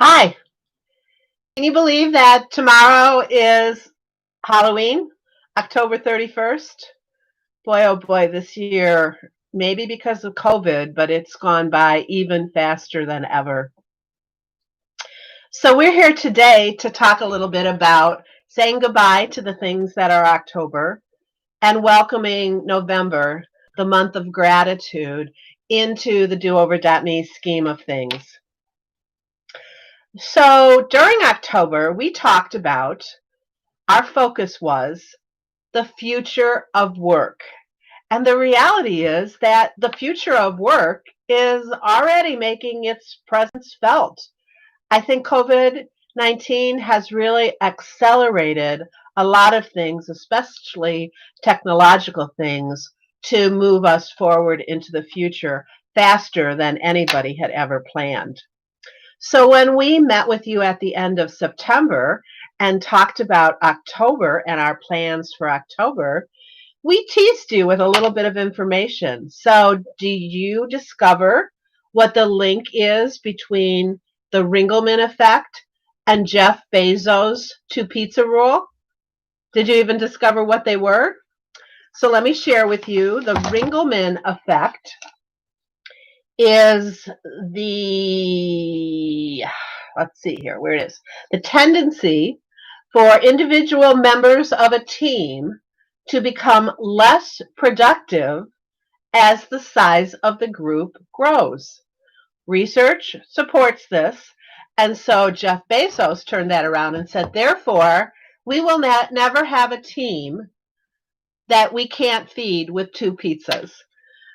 Hi, can you believe that tomorrow is Halloween, October 31st? Boy, oh boy, this year, maybe because of COVID, but it's gone by even faster than ever. So, we're here today to talk a little bit about saying goodbye to the things that are October and welcoming November, the month of gratitude, into the do-over.me scheme of things. So, during October, we talked about our focus was the future of work. And the reality is that the future of work is already making its presence felt. I think COVID-19 has really accelerated a lot of things, especially technological things, to move us forward into the future faster than anybody had ever planned. So when we met with you at the end of September and talked about October and our plans for October, we teased you with a little bit of information. So do you discover what the link is between the Ringelman effect and Jeff Bezos' two pizza rule? Did you even discover what they were? So let me share with you the Ringelman effect is the, let's see here, where it is, the tendency for individual members of a team to become less productive as the size of the group grows. Research supports this, and so Jeff Bezos turned that around and said, therefore, we will never have a team that we can't feed with two pizzas.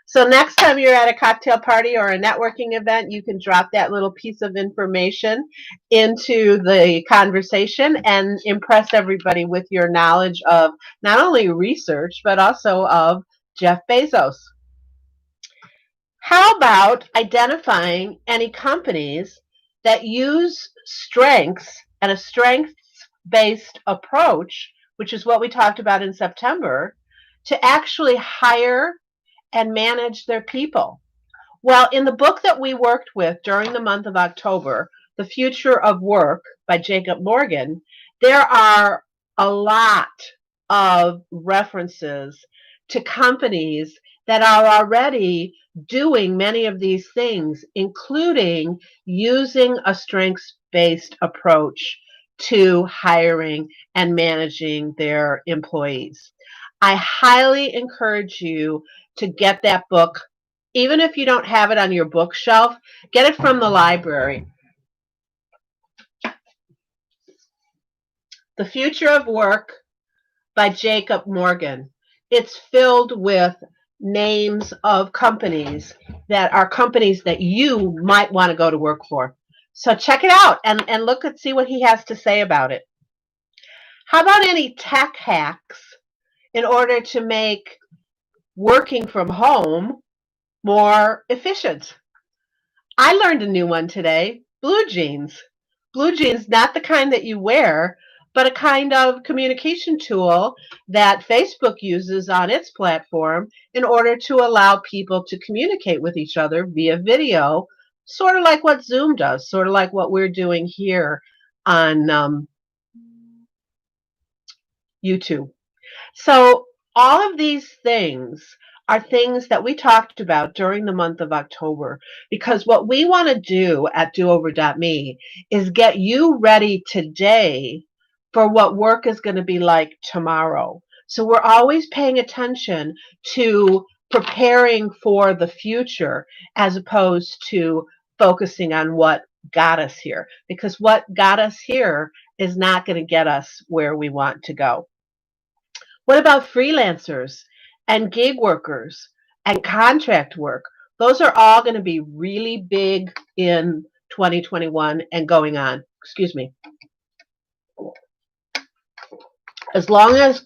So next time you're at a cocktail party or a networking event, you can drop that little piece of information into the conversation and impress everybody with your knowledge of not only research, but also of Jeff Bezos. How about identifying any companies that use strengths and a strengths-based approach, which is what we talked about in September, to actually hire and manage their people? Well, in the book that we worked with during the month of October, The Future of Work by Jacob Morgan, there are a lot of references to companies that are already doing many of these things, including using a strengths-based approach to hiring and managing their employees. I highly encourage you to get that book. Even if you don't have it on your bookshelf, get it from the library. The Future of Work by Jacob Morgan. It's filled with names of companies that you might want to go to work for. So check it out and look and see what he has to say about it. How about any tech hacks in order to make working from home more efficient? I learned a new one today, blue jeans. Blue jeans, not the kind that you wear, but a kind of communication tool that Facebook uses on its platform in order to allow people to communicate with each other via video, sort of like what Zoom does, sort of like what we're doing here on YouTube. So all of these things are things that we talked about during the month of October, because what we want to do at do-over.me is get you ready today for what work is going to be like tomorrow. So we're always paying attention to preparing for the future as opposed to focusing on what got us here, because what got us here is not going to get us where we want to go. What about freelancers and gig workers and contract work? Those are all going to be really big in 2021 and going on. Excuse me. As long as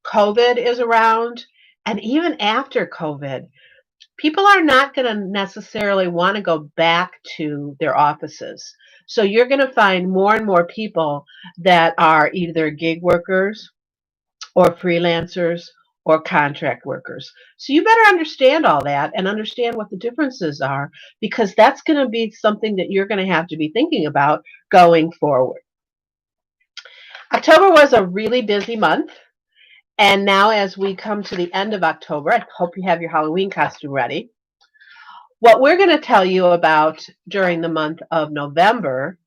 COVID is around, and even after COVID, people are not going to necessarily want to go back to their offices. So you're going to find more and more people that are either gig workers or freelancers or contract workers. So you better understand all that and understand what the differences are, because that's going to be something that you're going to have to be thinking about going forward. October was a really busy month. And now, as we come to the end of October, I hope you have your Halloween costume ready. What we're going to tell you about during the month of November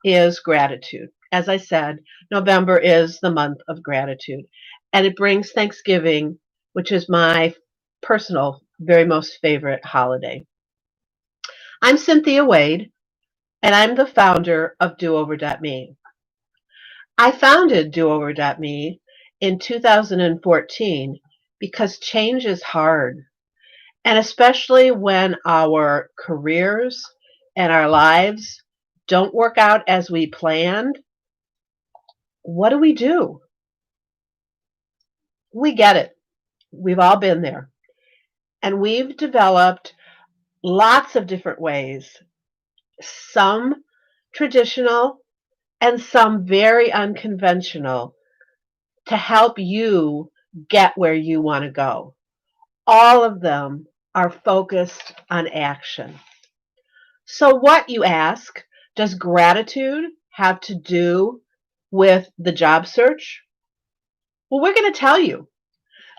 is gratitude. As I said, November is the month of gratitude, and it brings Thanksgiving, which is my personal, very most favorite holiday. I'm Cynthia Wade, and I'm the founder of do-over.me. I founded do-over.me in 2014 because change is hard. And especially when our careers and our lives don't work out as we planned, what do? We get it. We've all been there. And we've developed lots of different ways, some traditional and some very unconventional, to help you get where you want to go. All of them are focused on action. So what, you ask, does gratitude have to do with the job search? Well, we're going to tell you.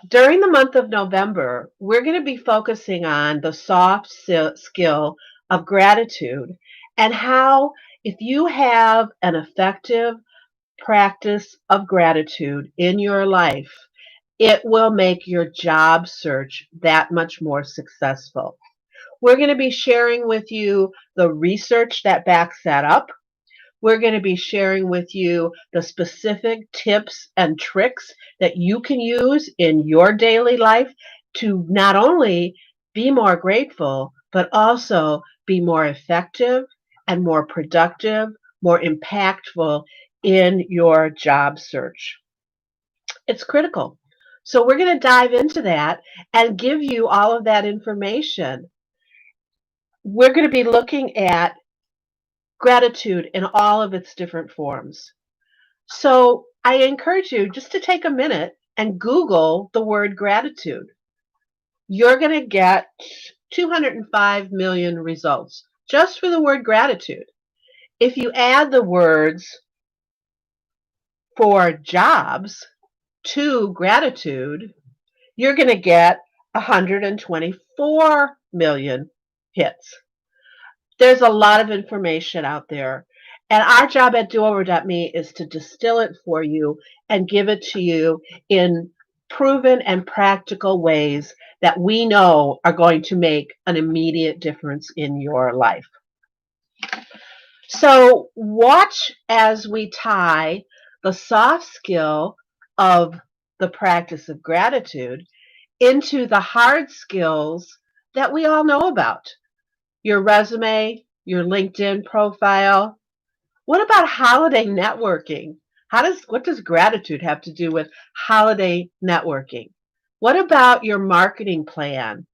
During the month of November, we're going to be focusing on the soft skill of gratitude, and how, if you have an effective practice of gratitude in your life, it will make your job search that much more successful. We're going to be sharing with you the research that backs that up. We're going to be sharing with you the specific tips and tricks that you can use in your daily life to not only be more grateful, but also be more effective and more productive, more impactful in your job search. It's critical. So we're going to dive into that and give you all of that information. We're going to be looking at gratitude in all of its different forms. So I encourage you just to take a minute and Google the word gratitude. You're going to get 205 million results just for the word gratitude. If you add the words for jobs to gratitude, you're going to get 124 million hits. There's a lot of information out there. And our job at do-over.me is to distill it for you and give it to you in proven and practical ways that we know are going to make an immediate difference in your life. So watch as we tie the soft skill of the practice of gratitude into the hard skills that we all know about. Your resume, your LinkedIn profile. What about holiday networking? What does gratitude have to do with holiday networking? What about your marketing plan?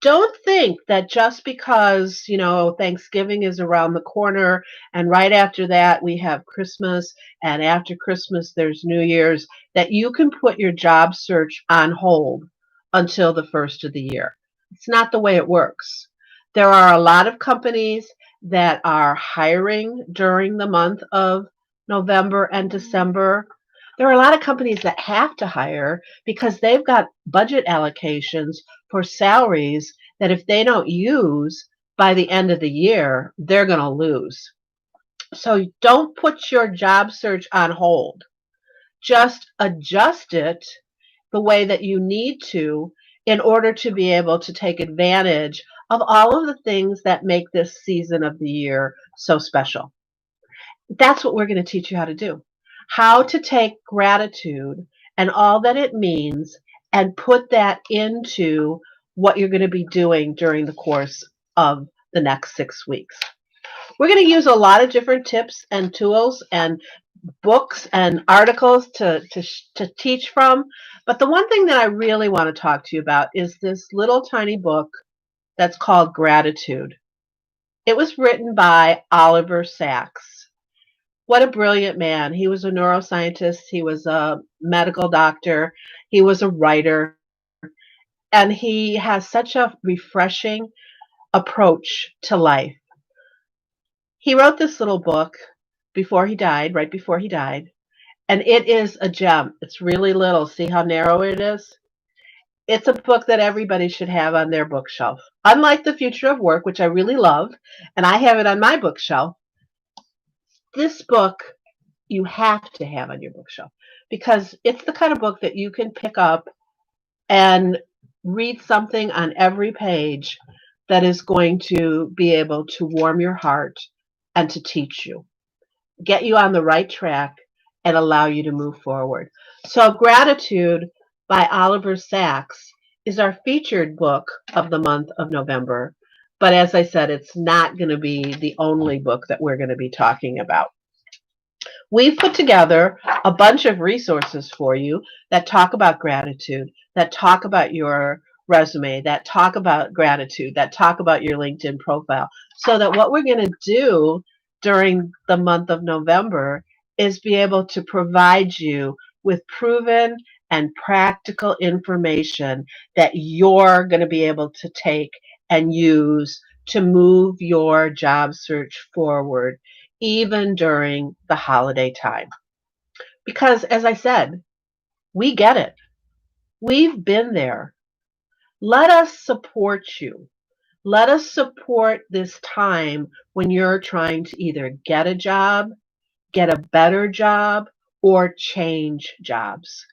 Don't think that just because, Thanksgiving is around the corner and right after that we have Christmas, and after Christmas there's New Year's, that you can put your job search on hold until the first of the year. It's not the way it works. There are a lot of companies that are hiring during the month of November and December. There are a lot of companies that have to hire because they've got budget allocations for salaries that if they don't use by the end of the year, they're going to lose. So don't put your job search on hold. Just adjust it the way that you need to in order to be able to take advantage of all of the things that make this season of the year so special. That's what we're going to teach you how to do. How to take gratitude and all that it means and put that into what you're going to be doing during the course of the next 6 weeks. We're going to use a lot of different tips and tools and books and articles to teach from. But the one thing that I really want to talk to you about is this little tiny book that's called Gratitude. It was written by Oliver Sacks. What a brilliant man. He was a neuroscientist, he was a medical doctor, he was a writer, and he has such a refreshing approach to life. He wrote this little book before he died, right before he died, and it is a gem. It's really little. See how narrow it is? It's a book that everybody should have on their bookshelf. Unlike The Future of Work, which I really love, and I have it on my bookshelf, this book you have to have on your bookshelf because it's the kind of book that you can pick up and read something on every page that is going to be able to warm your heart and to teach you, get you on the right track, and allow you to move forward. So, Gratitude by Oliver Sacks is our featured book of the month of November. But as I said, it's not going to be the only book that we're going to be talking about. We've put together a bunch of resources for you that talk about gratitude, that talk about your resume, that talk about gratitude, that talk about your LinkedIn profile. So that what we're going to do during the month of November is be able to provide you with proven and practical information that you're going to be able to take and use to move your job search forward even during the holiday time. Because, as I said, we get it. We've been there. Let us support you. Let us support this time when you're trying to either get a job, get a better job, or change jobs.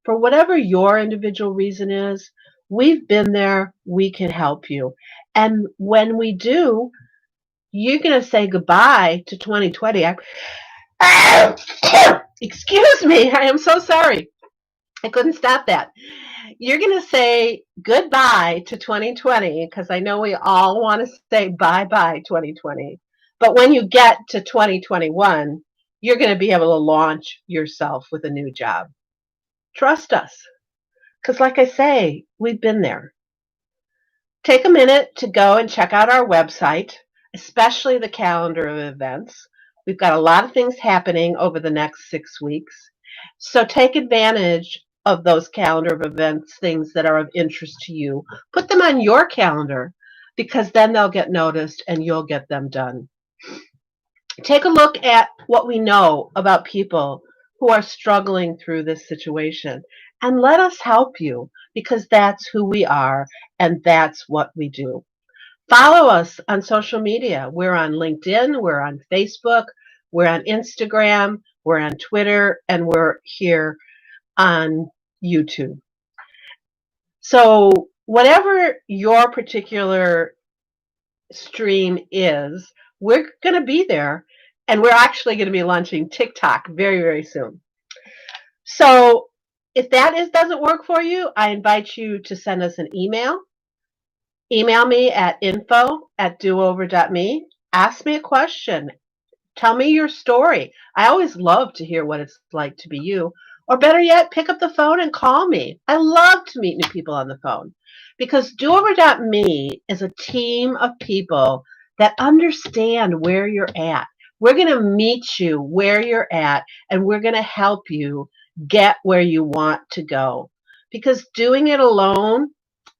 For whatever your individual reason is, we've been there. We can help you. And when we do, you're going to say goodbye to 2020. Excuse me, I am so sorry. I couldn't stop that. You're going to say goodbye to 2020 because I know we all want to say bye bye 2020. But when you get to 2021, you're going to be able to launch yourself with a new job. Trust us because, like I say, we've been there. Take a minute to go and check out our website, especially the calendar of events. We've got a lot of things happening over the next 6 weeks. So take advantage of those calendar of events, things that are of interest to you. Put them on your calendar because then they'll get noticed and you'll get them done. Take a look at what we know about people who are struggling through this situation and let us help you because that's who we are and that's what we do. Follow us on social media. We're on LinkedIn, we're on Facebook, we're on Instagram, we're on Twitter, and we're here on YouTube. So, whatever your particular stream is, we're going to be there. And we're actually going to be launching TikTok very, very soon. So, if doesn't work for you, I invite you to send us an email. Email me at info@do-over.me. Ask me a question. Tell me your story. I always love to hear what it's like to be you. Or better yet, pick up the phone and call me. I love to meet new people on the phone because do-over.me is a team of people that understand where you're at. We're going to meet you where you're at and we're going to help you get where you want to go. Because doing it alone,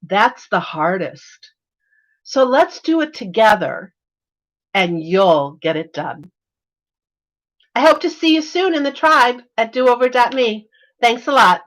that's the hardest. So let's do it together and you'll get it done. I hope to see you soon in the tribe at do-over.me. Thanks a lot.